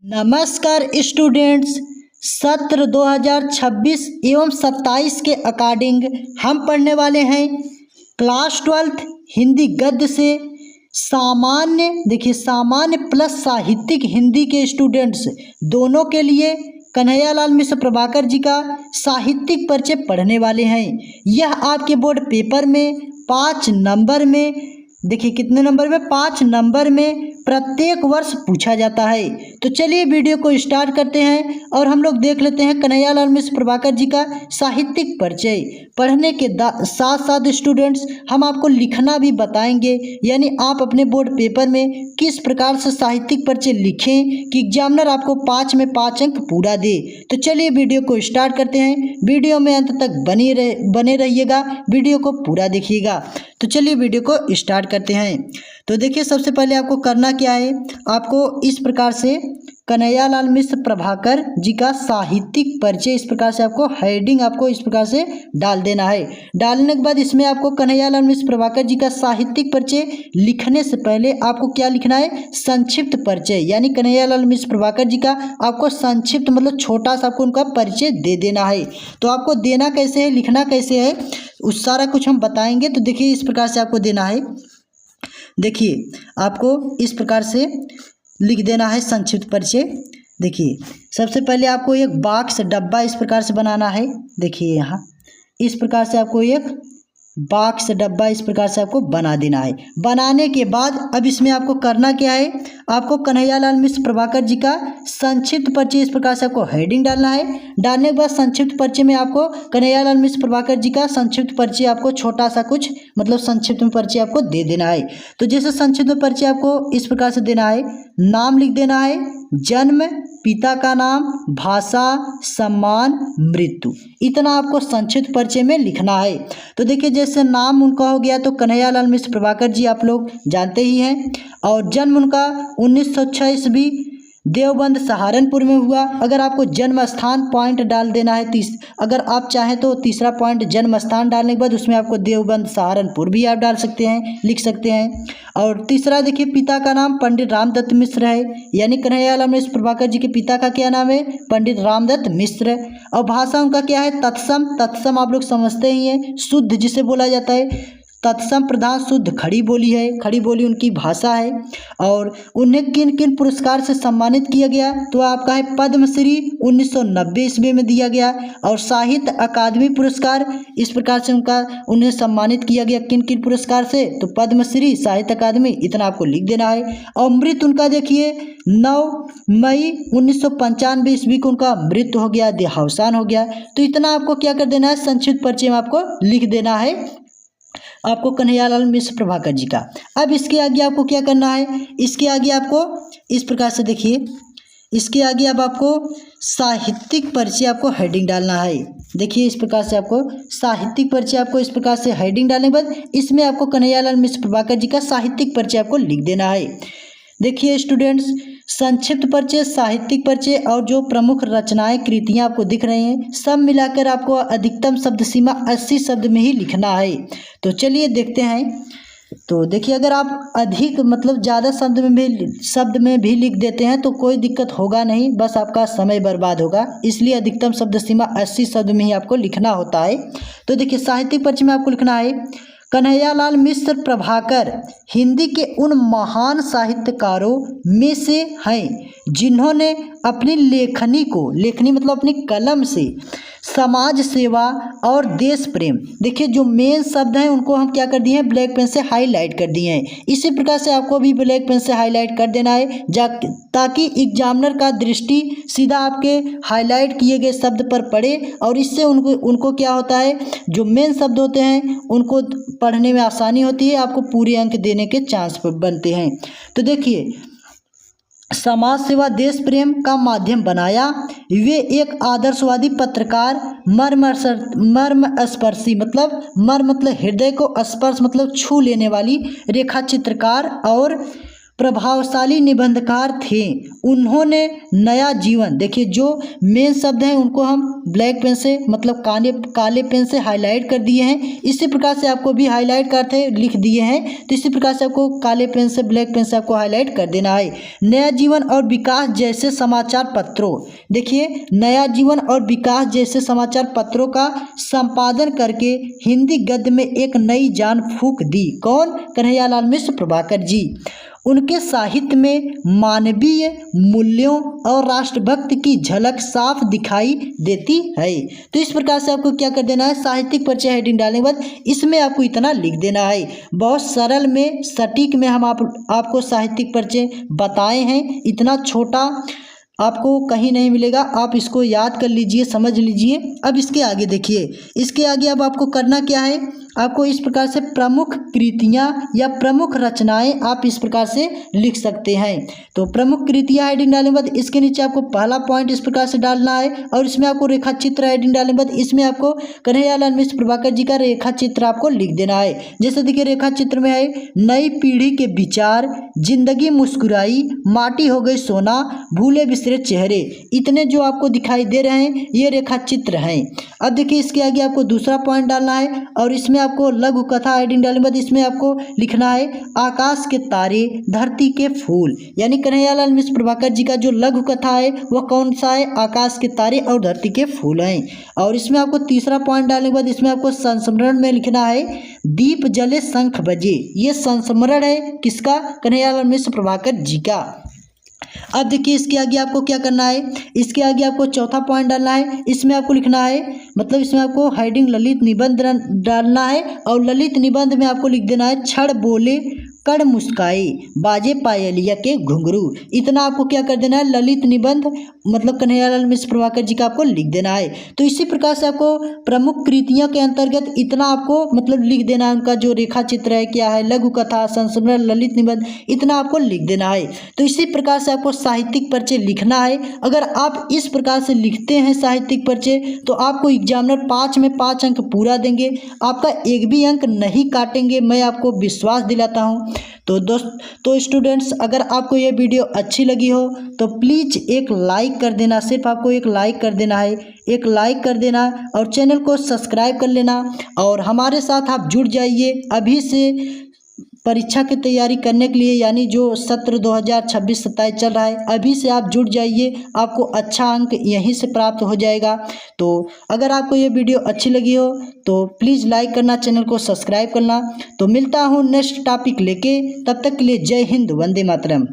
नमस्कार स्टूडेंट्स, सत्र 2026 एवं 27 के अकॉर्डिंग हम पढ़ने वाले हैं क्लास 12 हिंदी गद्य से सामान्य प्लस साहित्यिक हिंदी के स्टूडेंट्स दोनों के लिए कन्हैयालाल मिश्र प्रभाकर जी का साहित्यिक परिचय पढ़ने वाले हैं। यह आपके बोर्ड पेपर में 5 नंबर में कितने नंबर में 5 नंबर में प्रत्येक वर्ष पूछा जाता है। तो चलिए वीडियो को स्टार्ट करते हैं और हम लोग देख लेते हैं कन्हैयालाल मिश्र प्रभाकर जी का साहित्यिक परिचय। पढ़ने के साथ साथ स्टूडेंट्स हम आपको लिखना भी बताएंगे, यानी आप अपने बोर्ड पेपर में किस प्रकार से साहित्यिक परिचय लिखें कि एग्जामिनर आपको 5 में 5 अंक पूरा दे। तो चलिए वीडियो को स्टार्ट करते हैं। वीडियो में अंत तक बने रहिएगा, वीडियो को पूरा देखिएगा। तो चलिए वीडियो को स्टार्ट करते हैं। तो देखिए, सबसे पहले आपको करना क्या है, आपको इस प्रकार से कन्हैयालाल मिश्र प्रभाकर जी का साहित्यिक परिचय इस प्रकार से आपको हेडिंग इस प्रकार से डाल देना है। डालने के बाद इसमें आपको कन्हैयालाल मिश्र प्रभाकर जी का साहित्यिक परिचय लिखने से पहले आपको क्या लिखना है, संक्षिप्त परिचय, यानी कन्हैयालाल मिश्र प्रभाकर जी का आपको संक्षिप्त मतलब छोटा सा आपको उनका परिचय दे देना है। तो आपको देना कैसे है, लिखना कैसे है, उस सारा कुछ हम बताएंगे। तो देखिए, इस प्रकार से आपको देना है। देखिए, आपको इस प्रकार से लिख देना है संक्षिप्त परिचय। देखिए, सबसे पहले आपको एक बॉक्स डब्बा इस प्रकार से बनाना है। देखिए, यहाँ इस प्रकार से आपको एक बॉक्स डब्बा इस प्रकार से आपको बना देना है। बनाने के बाद अब इसमें आपको करना क्या है, आपको कन्हैयालाल मिश्र प्रभाकर जी का संक्षिप्त परिचय इस प्रकार से आपको हेडिंग डालना है। डालने के बाद संक्षिप्त परिचय में आपको कन्हैयालाल मिश्र प्रभाकर जी का संक्षिप्त परिचय आपको छोटा सा कुछ मतलब संक्षिप्त में परिचय आपको दे देना है। तो जैसे संक्षिप्त में परिचय आपको इस प्रकार से देना है, नाम लिख देना है, जन्म, पिता का नाम, भाषा, सम्मान, मृत्यु, इतना आपको संक्षिप्त परिचय में लिखना है। तो देखिए, जैसे नाम उनका हो गया तो कन्हैयालाल मिश्र प्रभाकर जी आप लोग जानते ही हैं, और जन्म उनका 1906 ईस्वी देवबंद सहारनपुर में हुआ। अगर आपको जन्म स्थान पॉइंट डाल देना है, अगर आप चाहें तो तीसरा पॉइंट जन्म स्थान डालने के बाद उसमें आपको देवबंद सहारनपुर भी आप डाल सकते हैं, लिख सकते हैं। और तीसरा देखिए, पिता का नाम पंडित रामदत्त मिश्र है, यानी कन्हैयालाल मिश्र प्रभाकर जी के पिता का क्या नाम है, पंडित रामदत्त मिश्र। और भाषा उनका क्या है, तत्सम आप लोग समझते ही हैं, शुद्ध जिसे बोला जाता है, तत्सम प्रधान शुद्ध खड़ी बोली है, खड़ी बोली उनकी भाषा है। और उन्हें किन किन पुरस्कार से सम्मानित किया गया, तो आपका है पद्मश्री 1990 ईस्वी में दिया गया, और साहित्य अकादमी पुरस्कार इस प्रकार से उन्हें सम्मानित किया गया। किन किन पुरस्कार से, तो पद्मश्री, साहित्य अकादमी, इतना आपको लिख देना है। और मृत्यु उनका देखिए 9 मई 1995 ईस्वी को उनका मृत्यु हो गया, देहावसान हो गया। तो इतना आपको क्या कर देना है, संक्षिप्त परिचय में आपको लिख देना है आपको कन्हैयालाल मिश्र प्रभाकर जी का। अब इसके आगे आपको क्या करना है, इसके आगे आपको इस प्रकार से देखिए, इसके आगे अब आपको साहित्यिक परिचय आपको हेडिंग डालना है। देखिए, इस प्रकार से आपको साहित्यिक परिचय आपको इस प्रकार से हेडिंग डालने के बाद इसमें आपको कन्हैयालाल मिश्र प्रभाकर जी का साहित्यिक परिचय आपको लिख देना है। देखिए स्टूडेंट्स, संक्षिप्त परिचय, साहित्यिक परिचय और जो प्रमुख रचनाएं कृतियां आपको दिख रही हैं, सब मिलाकर आपको अधिकतम शब्द सीमा 80 शब्द में ही लिखना है। तो चलिए देखते हैं। तो देखिए, अगर आप अधिक मतलब ज़्यादा शब्द में भी लिख देते हैं तो कोई दिक्कत होगा नहीं, बस आपका समय बर्बाद होगा, इसलिए अधिकतम शब्द सीमा 80 शब्द में ही आपको लिखना होता है। तो देखिए, साहित्यिक परिचय में आपको लिखना है, कन्हैयालाल मिश्र प्रभाकर हिंदी के उन महान साहित्यकारों में से हैं जिन्होंने अपनी लेखनी मतलब अपनी कलम से समाज सेवा और देश प्रेम, देखिए जो मेन शब्द हैं उनको हम क्या कर दिए हैं, ब्लैक पेन से हाईलाइट कर दिए हैं। इसी प्रकार से आपको भी ब्लैक पेन से हाईलाइट कर देना है ताकि एग्जामिनर का दृष्टि सीधा आपके हाईलाइट किए गए शब्द पर पड़े, और इससे उनको क्या होता है, जो मेन शब्द होते हैं उनको पढ़ने में आसानी होती है, आपको पूरे अंक देने के चांस बनते हैं। तो देखिए, समाज सेवा देश प्रेम का माध्यम बनाया, वे एक आदर्शवादी पत्रकार, मर्मस्पर्शी मतलब हृदय को स्पर्श मतलब छू लेने वाली रेखा चित्रकार और प्रभावशाली निबंधकार थे। उन्होंने नया जीवन, देखिए जो मेन शब्द हैं उनको हम ब्लैक पेन से मतलब काले पेन से हाईलाइट कर दिए हैं। इसी प्रकार से आपको भी हाईलाइट करते लिख दिए हैं, तो इसी प्रकार से आपको काले पेन से ब्लैक पेन से आपको हाईलाइट कर देना है। नया जीवन और विकास जैसे समाचार पत्रों, देखिए नया जीवन और विकास जैसे समाचार पत्रों का संपादन करके हिंदी गद्य में एक नई जान फूंक दी। कौन? कन्हैयालाल मिश्र प्रभाकर जी। उनके साहित्य में मानवीय मूल्यों और राष्ट्रभक्ति की झलक साफ दिखाई देती है। तो इस प्रकार से आपको क्या कर देना है, साहित्यिक परिचय हेडिंग डालने के बाद इसमें आपको इतना लिख देना है। बहुत सरल में सटीक में हम आपको साहित्यिक परिचय बताए हैं, इतना छोटा आपको कहीं नहीं मिलेगा। आप इसको याद कर लीजिए, समझ लीजिए। अब इसके आगे देखिए, इसके आगे अब आपको करना क्या है, आपको इस प्रकार से प्रमुख कृतियां या प्रमुख रचनाएं आप इस प्रकार से लिख सकते हैं। तो प्रमुख कृतियां हेडिंग डालने के बाद इसके नीचे आपको पहला पॉइंट इस प्रकार से डालना है और इसमें आपको रेखा चित्र हेडिंग डालने के बाद इसमें आपको कन्हैयालाल मिश्र प्रभाकर जी का रेखा चित्र आपको लिख देना है। जैसे देखिए रेखा चित्र में है, नई पीढ़ी के विचार, जिंदगी मुस्कुराई, माटी हो गई सोना, भूले बिसरे चेहरे, इतने जो आपको दिखाई दे रहे हैं ये रेखा चित्र हैं। अब देखिए इसके आगे आपको दूसरा पॉइंट डालना है और इसमें आपको लघु कथा हेडिंग डालने के बाद इसमें आपको लिखना है आकाश के तारे, धरती के फूल, यानी कन्हैयालाल मिश्र प्रभाकर जी का जो लघु कथा है वह कौन सा है, आकाश के तारे और धरती के फूल हैं। और इसमें आपको तीसरा पॉइंट डालने के बाद इसमें आपको संस्मरण में लिखना है दीप जले शंख बजे, ये संस्मरण है किसका, कन्हैयालाल मिश्र प्रभाकर जी का। अब देखिए इसके आगे आपको क्या करना है, इसके आगे आपको चौथा पॉइंट डालना है। इसमें आपको लिखना है मतलब इसमें आपको हेडिंग ललित निबंध डालना है और ललित निबंध में आपको लिख देना है छड़ बोले कड़ मुस्काए, बाजे पायलिया के घुंघरू, इतना आपको क्या कर देना है, ललित निबंध मतलब कन्हैयालाल मिश्र प्रभाकर जी का आपको लिख देना है। तो इसी प्रकार से आपको प्रमुख कृतियों के अंतर्गत इतना आपको मतलब लिख देना है, उनका जो रेखा चित्र है क्या है, लघु कथा, संस्मरण, ललित निबंध, इतना आपको लिख देना है। तो इसी प्रकार से आपको साहित्यिक परिचय लिखना है। अगर आप इस प्रकार से लिखते हैं साहित्यिक परिचय तो आपको एग्जामिनर 5 में 5 अंक पूरा देंगे, आपका एक भी अंक नहीं काटेंगे, मैं आपको विश्वास दिलाता हूँ। तो स्टूडेंट्स अगर आपको ये वीडियो अच्छी लगी हो तो प्लीज़ एक लाइक कर देना, सिर्फ आपको एक लाइक कर देना है, एक लाइक कर देना और चैनल को सब्सक्राइब कर लेना और हमारे साथ आप जुड़ जाइए। अभी से परीक्षा की तैयारी करने के लिए यानी जो सत्र 2026-27 चल रहा है, अभी से आप जुड़ जाइए, आपको अच्छा अंक यहीं से प्राप्त हो जाएगा। तो अगर आपको ये वीडियो अच्छी लगी हो तो प्लीज़ लाइक करना, चैनल को सब्सक्राइब करना। तो मिलता हूँ नेक्स्ट टॉपिक लेके, तब तक के लिए जय हिंद, वंदे मातरम।